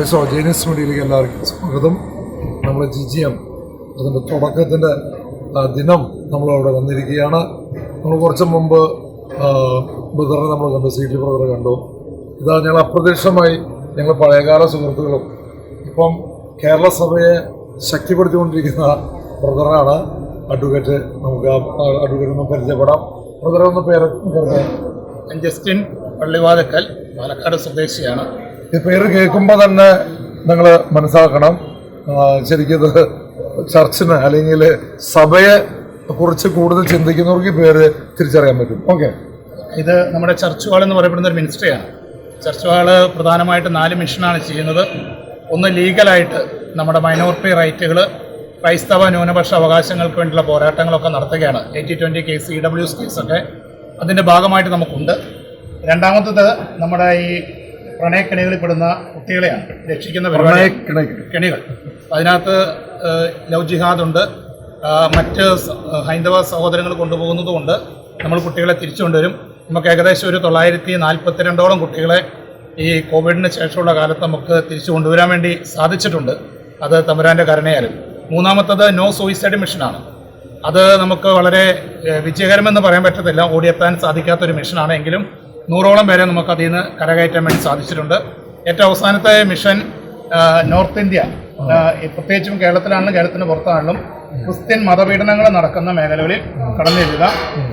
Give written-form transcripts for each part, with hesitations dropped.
ജേനിയസ് മീഡിയയിലേക്ക് എല്ലാവർക്കും സ്വാഗതം. നമ്മൾ GGM അതിൻ്റെ തുടക്കത്തിൻ്റെ ദിനം നമ്മളവിടെ വന്നിരിക്കുകയാണ്. നമ്മൾ കുറച്ച് മുമ്പ് ബ്രദറിനെ നമ്മൾ കണ്ടു, സി ടി ബ്രദറെ കണ്ടു. ഇതാ ഞങ്ങൾ അപ്രത്യക്ഷമായി ഞങ്ങൾ പഴയകാല സുഹൃത്തുക്കളും ഇപ്പം കേരള സഭയെ ശക്തിപ്പെടുത്തിക്കൊണ്ടിരിക്കുന്ന ബ്രദറാണ് അഡ്വക്കേറ്റ്. നമുക്ക് അഡ്വക്കേറ്റ് ഒന്ന് പരിചയപ്പെടാം. ബ്രദറെ ഒന്ന് പേര് പറഞ്ഞേ. ജസ്റ്റിൻ പള്ളിവാതക്കൽ, പാലക്കാട് സ്വദേശിയാണ്. ഈ പേര് കേൾക്കുമ്പോൾ തന്നെ നിങ്ങൾ മനസ്സിലാക്കണം, ശരിക്കും ചർച്ചിന് അല്ലെങ്കിൽ സഭയെ കുറിച്ച് കൂടുതൽ ചിന്തിക്കുന്നവർക്ക് ഈ പേര് തിരിച്ചറിയാൻ പറ്റും. ഓക്കെ, ഇത് നമ്മുടെ ചർച്ച് ഹാൾ എന്ന് പറയപ്പെടുന്ന ഒരു മിനിസ്ട്രിയാണ്. ചർച്ച് ഹാള് പ്രധാനമായിട്ട് 4 മിഷനാണ് ചെയ്യുന്നത്. ഒന്ന്, ലീഗലായിട്ട് നമ്മുടെ മൈനോറിറ്റി റൈറ്റുകൾ, ക്രൈസ്തവ ന്യൂനപക്ഷ അവകാശങ്ങൾക്ക് വേണ്ടിയുള്ള പോരാട്ടങ്ങളൊക്കെ നടത്തുകയാണ്. 80-20 കേസ്, EWS കേസൊക്കെ അതിൻ്റെ ഭാഗമായിട്ട് നമുക്കുണ്ട്. രണ്ടാമത്തത് നമ്മുടെ ഈ പ്രണയക്കെണികളിൽപ്പെടുന്ന കുട്ടികളെയാണ് രക്ഷിക്കുന്ന കെണികൾ. അതിനകത്ത് ലവ് ജിഹാദ് ഉണ്ട്, മറ്റ് ഹൈന്ദവ സഹോദരങ്ങൾ കൊണ്ടുപോകുന്നതുകൊണ്ട് നമ്മൾ കുട്ടികളെ തിരിച്ചു കൊണ്ടുവരും. നമുക്ക് ഏകദേശം ഒരു 942 കുട്ടികളെ ഈ കോവിഡിന് ശേഷമുള്ള കാലത്ത് നമുക്ക് തിരിച്ചു കൊണ്ടുവരാൻ വേണ്ടി സാധിച്ചിട്ടുണ്ട്. അത് തമ്പുരാൻ്റെ കരുണയാലും. മൂന്നാമത്തത് നോ സൂയിസൈഡ് മിഷനാണ്. അത് നമുക്ക് വളരെ വിജയകരമെന്ന് പറയാൻ പറ്റത്തില്ല, ഓടിയെത്താൻ സാധിക്കാത്തൊരു മിഷനാണ്. എങ്കിലും 100ഓളം പേരെ നമുക്ക് അതിൽ നിന്ന് കരകയറ്റാൻ വേണ്ടി സാധിച്ചിട്ടുണ്ട്. ഏറ്റവും അവസാനത്തെ മിഷൻ നോർത്ത് ഇന്ത്യ, പ്രത്യേകിച്ചും കേരളത്തിലാണെങ്കിലും കേരളത്തിന് പുറത്താണെങ്കിലും ക്രിസ്ത്യൻ മതപീഡനങ്ങൾ നടക്കുന്ന മേഖലകളിൽ കടന്നു ചെല്ലുക,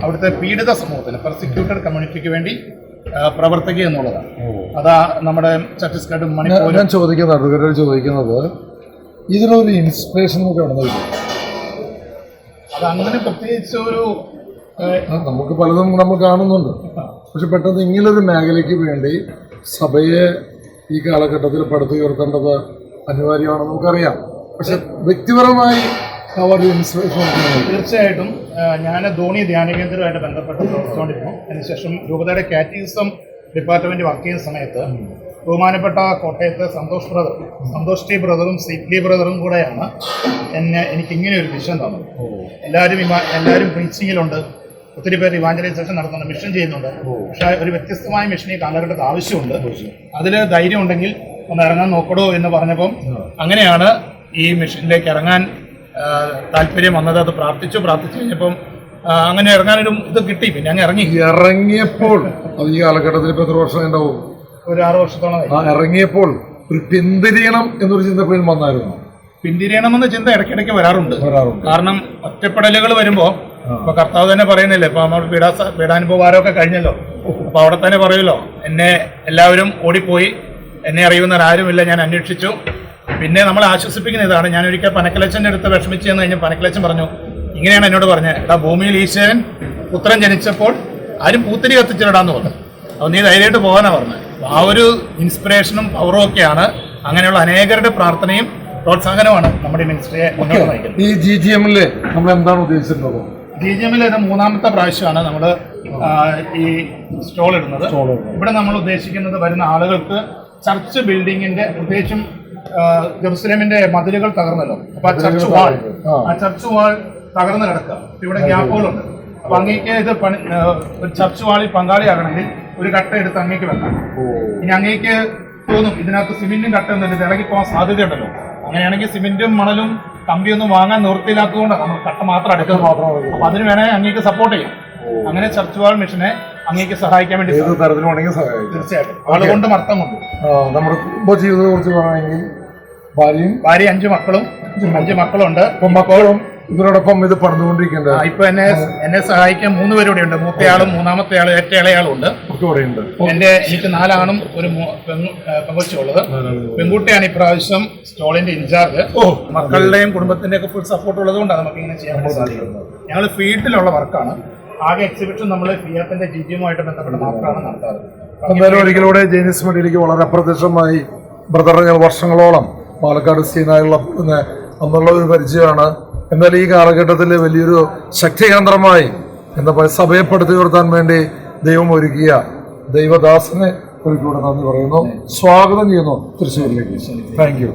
അവിടുത്തെ പീഡിത സമൂഹത്തിന്, പെർസിക്യൂട്ടഡ് കമ്മ്യൂണിറ്റിക്ക് വേണ്ടി പ്രവർത്തിക്കുക എന്നുള്ളതാണ്. അതാ നമ്മുടെ ഛത്തീസ്ഗഡും മണിപ്പൂരും. ഞാൻ ചോദിക്കുന്നത് ഇതിനൊരു ഇൻസ്പിറേഷൻ ഒക്കെ ഉണ്ടെന്നില്ല. അതങ്ങനെ പ്രത്യേകിച്ച് ഒരു നമുക്ക് പലതും നമ്മൾ കാണുന്നുണ്ട്. പക്ഷെ പെട്ടെന്ന് ഇങ്ങനൊരു മേഖലയ്ക്ക് വേണ്ടി സഭയെ ഈ കാലഘട്ടത്തിൽ പടുത്തുയർത്തേണ്ടത് അനിവാര്യമാണെന്ന് നമുക്കറിയാം. പക്ഷെ വ്യക്തിപരമായി ഇൻസ്പിറേഷൻ തീർച്ചയായിട്ടും ഞാൻ ധോണി ധ്യാന കേന്ദ്രമായിട്ട് ബന്ധപ്പെട്ട് പ്രവർത്തിച്ചുകൊണ്ടിരുന്നു. അതിനുശേഷം രൂപതയുടെ കാറ്റഗിസം ഡിപ്പാർട്ട്മെന്റ് വർക്ക് ചെയ്യുന്ന സമയത്ത് ബഹുമാനപ്പെട്ട കോട്ടയത്ത് സന്തോഷ് ടി ബ്രദറും സിഗ്ലി ബ്രദറും കൂടെയാണ് എനിക്ക് ഇങ്ങനെ ഒരു വിഷൻ തന്നത്. എല്ലാവരും പ്രീച്ചിങ്ങിലുണ്ട്, ഒത്തിരി പേര് ഇവാഞ്ചലൈസേഷൻ നടത്തുന്നുണ്ട്, മിഷൻ ചെയ്യുന്നുണ്ട്. പക്ഷേ ഒരു വ്യത്യസ്തമായ മിഷൻ ഈ കാലഘട്ടത്തിൽ ആവശ്യമുണ്ട്. അതിൽ ധൈര്യം ഉണ്ടെങ്കിൽ ഒന്ന് ഇറങ്ങാൻ നോക്കടോ എന്ന് പറഞ്ഞപ്പം അങ്ങനെയാണ് ഈ മിഷനിലേക്ക് ഇറങ്ങാൻ താല്പര്യം വന്നത്. അത് പ്രാർത്ഥിച്ചു കഴിഞ്ഞപ്പം അങ്ങനെ ഇറങ്ങാനൊരു ഇത് കിട്ടി. പിന്നെ അങ്ങ് ഇറങ്ങിയപ്പോൾ അത് ഈ കാലഘട്ടത്തിൽ ഇപ്പോൾ എത്ര വർഷം ഉണ്ടാവും? ഒരു 6 വർഷത്തോളം. ഇറങ്ങിയപ്പോൾ ഒരു പിന്തിരിയണം എന്നൊരു ചിന്ത എപ്പോഴും വന്നായിരുന്നു? പിന്തിരിയണമെന്ന ചിന്ത ഇടയ്ക്കിടയ്ക്ക് വരാറുണ്ട്. കാരണം ഒറ്റപ്പെടലുകൾ വരുമ്പോൾ ഇപ്പൊ കർത്താവ് തന്നെ പറയുന്നില്ലേ, ഇപ്പൊ നമ്മൾ പീഡാനുഭവാരമൊക്കെ കഴിഞ്ഞല്ലോ. അപ്പൊ അവിടെ തന്നെ പറയുമല്ലോ, എന്നെ എല്ലാവരും ഓടിപ്പോയി, എന്നെ അറിയുന്നവരാരുമില്ല, ഞാൻ അന്വേഷിച്ചു. പിന്നെ നമ്മൾ ആശ്വസിപ്പിക്കുന്ന ഇതാണ്. ഞാൻ ഒരിക്കൽ പനക്കലച്ചൻ്റെ അടുത്ത് വിഷമിച്ചു എന്ന് കഴിഞ്ഞ് പനക്കലച്ചൻ പറഞ്ഞു, ഇങ്ങനെയാണ് എന്നോട് പറഞ്ഞത്, എടാ ഭൂമിയിൽ ഈശ്വരൻ പുത്രൻ ജനിച്ചപ്പോൾ ആരും പൂത്തിരി കത്തിച്ചിടാന്ന് പറഞ്ഞു. അപ്പോൾ നീ ധൈര്യമായിട്ട് പോകാനാണ് പറഞ്ഞത്. ആ ഒരു ഇൻസ്പിറേഷനും പവറും ഒക്കെയാണ്, അങ്ങനെയുള്ള അനേകരുടെ പ്രാർത്ഥനയും പ്രോത്സാഹനമാണ് നമ്മുടെ മിനിസ്ട്രിയെ മുന്നോട്ട് നയിക്കുന്നത്. ഈ GGM-ല് നമ്മൾ എന്താണ് ഉദ്ദേശിച്ചിട്ടുള്ളത്? GGM-ല് ഇത് 3ാമത്തെ പ്രാവശ്യമാണ് നമ്മൾ ഈ സ്റ്റോൾ ഇടുന്നത്. ഇവിടെ നമ്മൾ ഉദ്ദേശിക്കുന്നത് വരുന്ന ആളുകൾക്ക് ചർച്ച് ബിൽഡിങ്ങിന്റെ, പ്രത്യേകിച്ചും ജെറുസലേമിന്റെ മതിലുകൾ തകർന്നല്ലോ. അപ്പൊ ആ ചർച്ച് വാൾ തകർന്നു കിടക്കുക. ഇവിടെ ഗ്യാപ്പുകളുണ്ട്. അപ്പൊ അങ്ങേക്ക് ഇത് ഒരു ചർച്ച് വാളിൽ പങ്കാളിയാകണമെങ്കിൽ ഒരു കട്ട എടുത്ത് അങ്ങേക്ക് വെക്കാം. ഇനി അങ്ങേക്ക് തോന്നും ഇതിനകത്ത് സിമെന്റും കട്ടയൊന്നും ഇളകിപ്പോകാൻ സാധ്യതയുണ്ടല്ലോ. അങ്ങനെയാണെങ്കിൽ സിമെന്റും മണലും കമ്പിയൊന്നും വാങ്ങാൻ നിവൃത്തിയില്ലാത്തതുകൊണ്ടാണ് നമ്മൾ കട്ട മാത്രം എടുക്കുന്നത്. അപ്പൊ അതിന് വേണേൽ അങ്ങേക്ക് സപ്പോർട്ട് ചെയ്യാം. അങ്ങനെ ചർച്ച് വാൾ മിഷനെ അങ്ങേക്ക് സഹായിക്കാൻ വേണ്ടി തീർച്ചയായിട്ടും ആളുകൊണ്ടും അർത്ഥം കൊണ്ട്. നമ്മുടെ കുടുംബജീവിതത്തെ കുറിച്ച് പറയുകയാണെങ്കിൽ ഭാര്യ 5 മക്കളും 5 മക്കളുണ്ട്. മക്കളും ഇതിനോടൊപ്പം ഇത് പണിതുകൊണ്ടിരിക്കേണ്ടത്. ഇപ്പൊ എന്നെ സഹായിക്കാൻ 3 പേരൂടെ ഉണ്ട്. മൂത്തയാളും 3ാമത്തെ ആളും ഏറ്റവും ഇളയാളും ഉണ്ട്. എനിക്ക് 4 ആണും ഒരു പെങ്കൊച്ചുള്ളത്. പെൺകുട്ടിയാണ് ഇപ്രാവശ്യം സ്റ്റോളിന്റെ ഇൻചാർജ്. മക്കളുടെയും കുടുംബത്തിന്റെ ഒക്കെ ഫുൾ സപ്പോർട്ട് ഉള്ളത് കൊണ്ടാണ് നമുക്ക് ഇങ്ങനെ ചെയ്യാൻ വേണ്ടി സാധിക്കുന്നത്. ഞങ്ങൾ ഫീൽഡിലുള്ള വർക്കാണ്. ആകെ എക്സിബിഷൻ നമ്മൾ ഫിയാത്തിന്റെ GGM-ആയിട്ട് ബന്ധപ്പെട്ട മാത്രമാണ് നടത്താറ്. എന്തായാലും ഒരിക്കലൂടെ ജേനിയസ് മീഡിയയിലേക്ക് വളരെ അപ്രത്യക്ഷമായി ബ്രദർ വർഷങ്ങളോളം പാലക്കാട് സീനായുള്ള അന്നുള്ള ഒരു പരിചയമാണ്. എന്നാലും ഈ കാലഘട്ടത്തിൽ വലിയൊരു ശക്തികേന്ദ്രമായി എന്താ പറയുക, സഭയെ പടുത്തുയർത്താൻ വേണ്ടി ദൈവം ഒരുക്കിയ ദൈവദാസനെ ഒരിക്കലൂടെ നന്ദി പറയുന്നു, സ്വാഗതം ചെയ്യുന്നു തൃശ്ശൂരിലേക്ക്. Thank you.